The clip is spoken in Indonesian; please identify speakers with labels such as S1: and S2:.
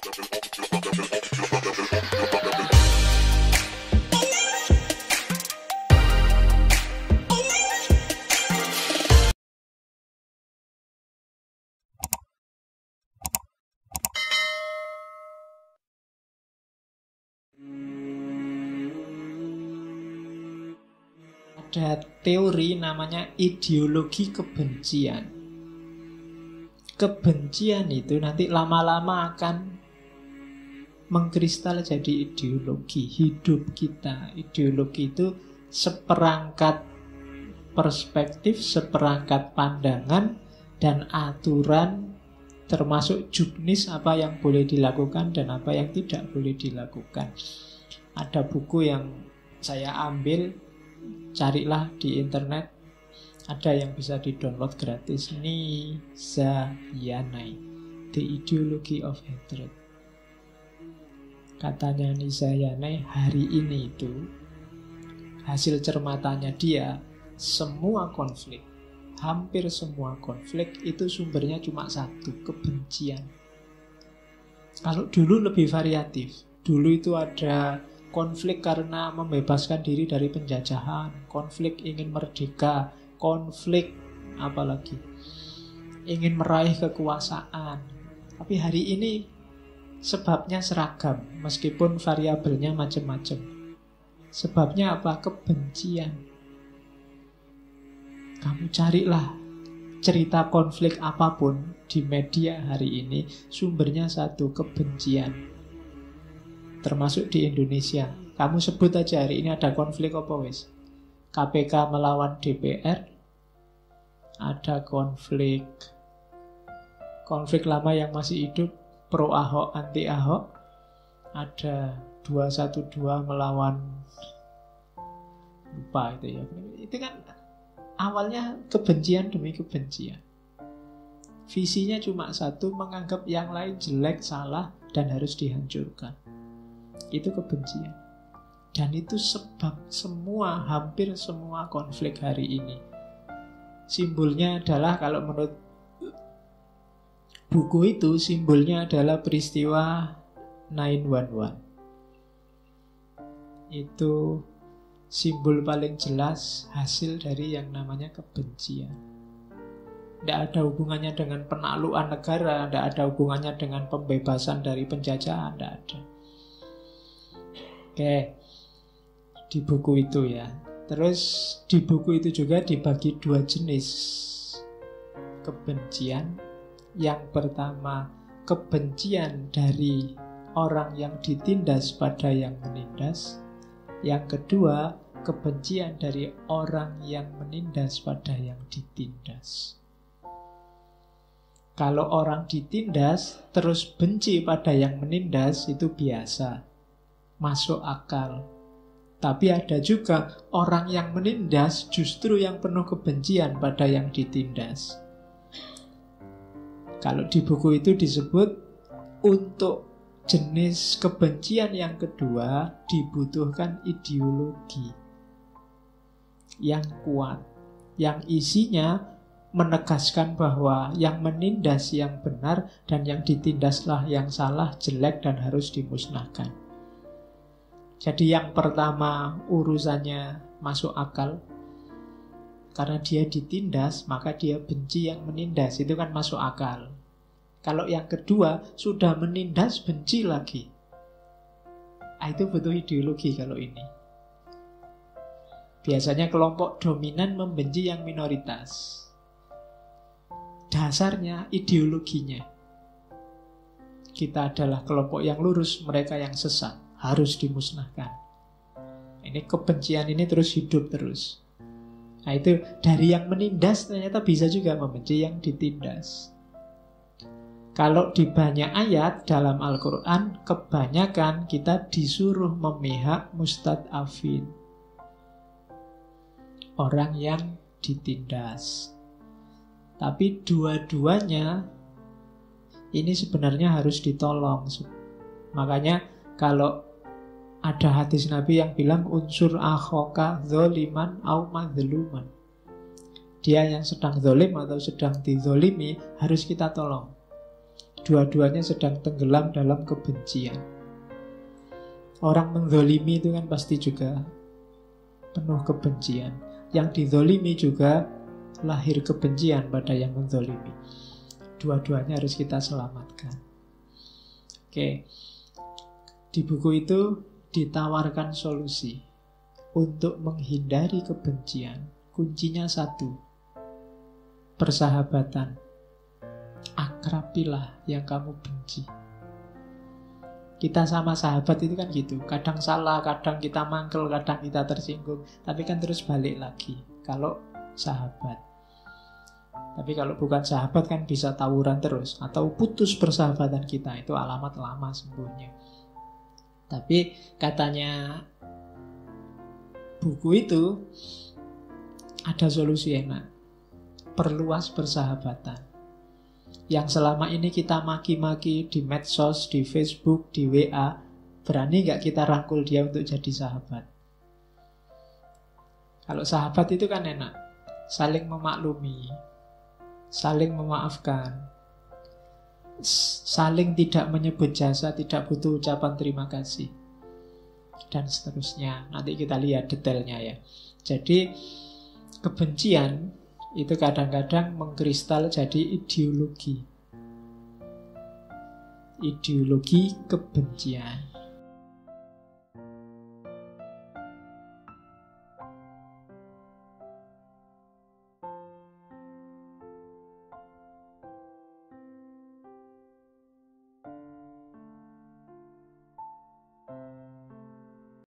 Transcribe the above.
S1: Ada teori namanya ideologi kebencian. Kebencian itu nanti lama-lama akan mengkristal jadi ideologi hidup kita. Ideologi itu seperangkat perspektif, seperangkat pandangan dan aturan, termasuk juknis apa yang boleh dilakukan dan apa yang tidak boleh dilakukan. Ada buku yang saya ambil, carilah di internet, ada yang bisa di-download gratis. Nisa Yanai, The Ideology of Hatred. Katanya Nisa Yanai, hari ini itu hasil cermatannya dia, semua konflik, hampir semua konflik itu sumbernya cuma satu, kebencian. Kalau dulu lebih variatif. Dulu itu ada konflik karena membebaskan diri dari penjajahan, konflik ingin merdeka, konflik apalagi ingin meraih kekuasaan. Tapi hari ini sebabnya seragam, meskipun variabelnya macam-macam. Sebabnya apa? Kebencian. Kamu carilah cerita konflik apapun di media hari ini, sumbernya satu, kebencian. Termasuk di Indonesia. Kamu sebut aja hari ini ada konflik apa wis? KPK melawan DPR. Ada konflik lama yang masih hidup, pro Ahok, anti Ahok. Ada 212 melawan, lupa itu ya. Itu kan awalnya kebencian demi kebencian. Visinya cuma satu, menganggap yang lain jelek, salah, dan harus dihancurkan. Itu kebencian. Dan itu sebab hampir semua konflik hari ini. Simbolnya adalah, kalau menurut buku itu, simbolnya adalah peristiwa 9/11. Itu simbol paling jelas hasil dari yang namanya kebencian. Tidak ada hubungannya dengan penaklukan negara, tidak ada hubungannya dengan pembebasan dari penjajahan, tidak ada. Oke, di buku itu ya. Terus di buku itu juga dibagi dua jenis kebencian. Yang pertama, kebencian dari orang yang ditindas pada yang menindas. Yang kedua, kebencian dari orang yang menindas pada yang ditindas. Kalau orang ditindas terus benci pada yang menindas, itu biasa, masuk akal. Tapi ada juga orang yang menindas justru yang penuh kebencian pada yang ditindas. Kalau di buku itu disebut, untuk jenis kebencian yang kedua dibutuhkan ideologi yang kuat, yang isinya menegaskan bahwa yang menindas yang benar dan yang ditindaslah yang salah, jelek, dan harus dimusnahkan. Jadi yang pertama urusannya masuk akal. Karena dia ditindas, maka dia benci yang menindas. Itu kan masuk akal. Kalau yang kedua sudah menindas, benci lagi. Itu butuh ideologi kalau ini. Biasanya kelompok dominan membenci yang minoritas. Dasarnya ideologinya. Kita adalah kelompok yang lurus, mereka yang sesat, harus dimusnahkan. Ini kebencian ini terus hidup terus. Nah itu dari yang menindas ternyata bisa juga membenci yang ditindas. Kalau di banyak ayat dalam Al-Quran, kebanyakan kita disuruh memihak mustad'afin, orang yang ditindas. Tapi dua-duanya ini sebenarnya harus ditolong. Makanya kalau ada hadis Nabi yang bilang unsur akhoka zoliman au madluman, dia yang sedang zolim atau sedang dizolimi harus kita tolong. Dua-duanya sedang tenggelam dalam kebencian. Orang menzolimi itu kan pasti juga penuh kebencian. Yang dizolimi juga lahir kebencian pada yang menzolimi. Dua-duanya harus kita selamatkan. Oke. Di buku itu ditawarkan solusi untuk menghindari kebencian. Kuncinya satu, persahabatan. Akrabilah yang kamu benci. Kita sama sahabat itu kan gitu. Kadang salah, kadang kita mangkel, kadang kita tersinggung. Tapi kan terus balik lagi kalau sahabat. Tapi kalau bukan sahabat kan bisa tawuran terus. Atau putus persahabatan kita. Itu alamat lama sembunyi. Tapi katanya buku itu ada solusi enak. Perluas persahabatan. Yang selama ini kita maki-maki di medsos, di Facebook, di WA, berani gak kita rangkul dia untuk jadi sahabat? Kalau sahabat itu kan enak, saling memaklumi, saling memaafkan, saling tidak menyebut jasa, tidak butuh ucapan terima kasih, dan seterusnya. Nanti kita lihat detailnya ya. Jadi kebencian itu kadang-kadang mengkristal jadi ideologi. Ideologi kebencian.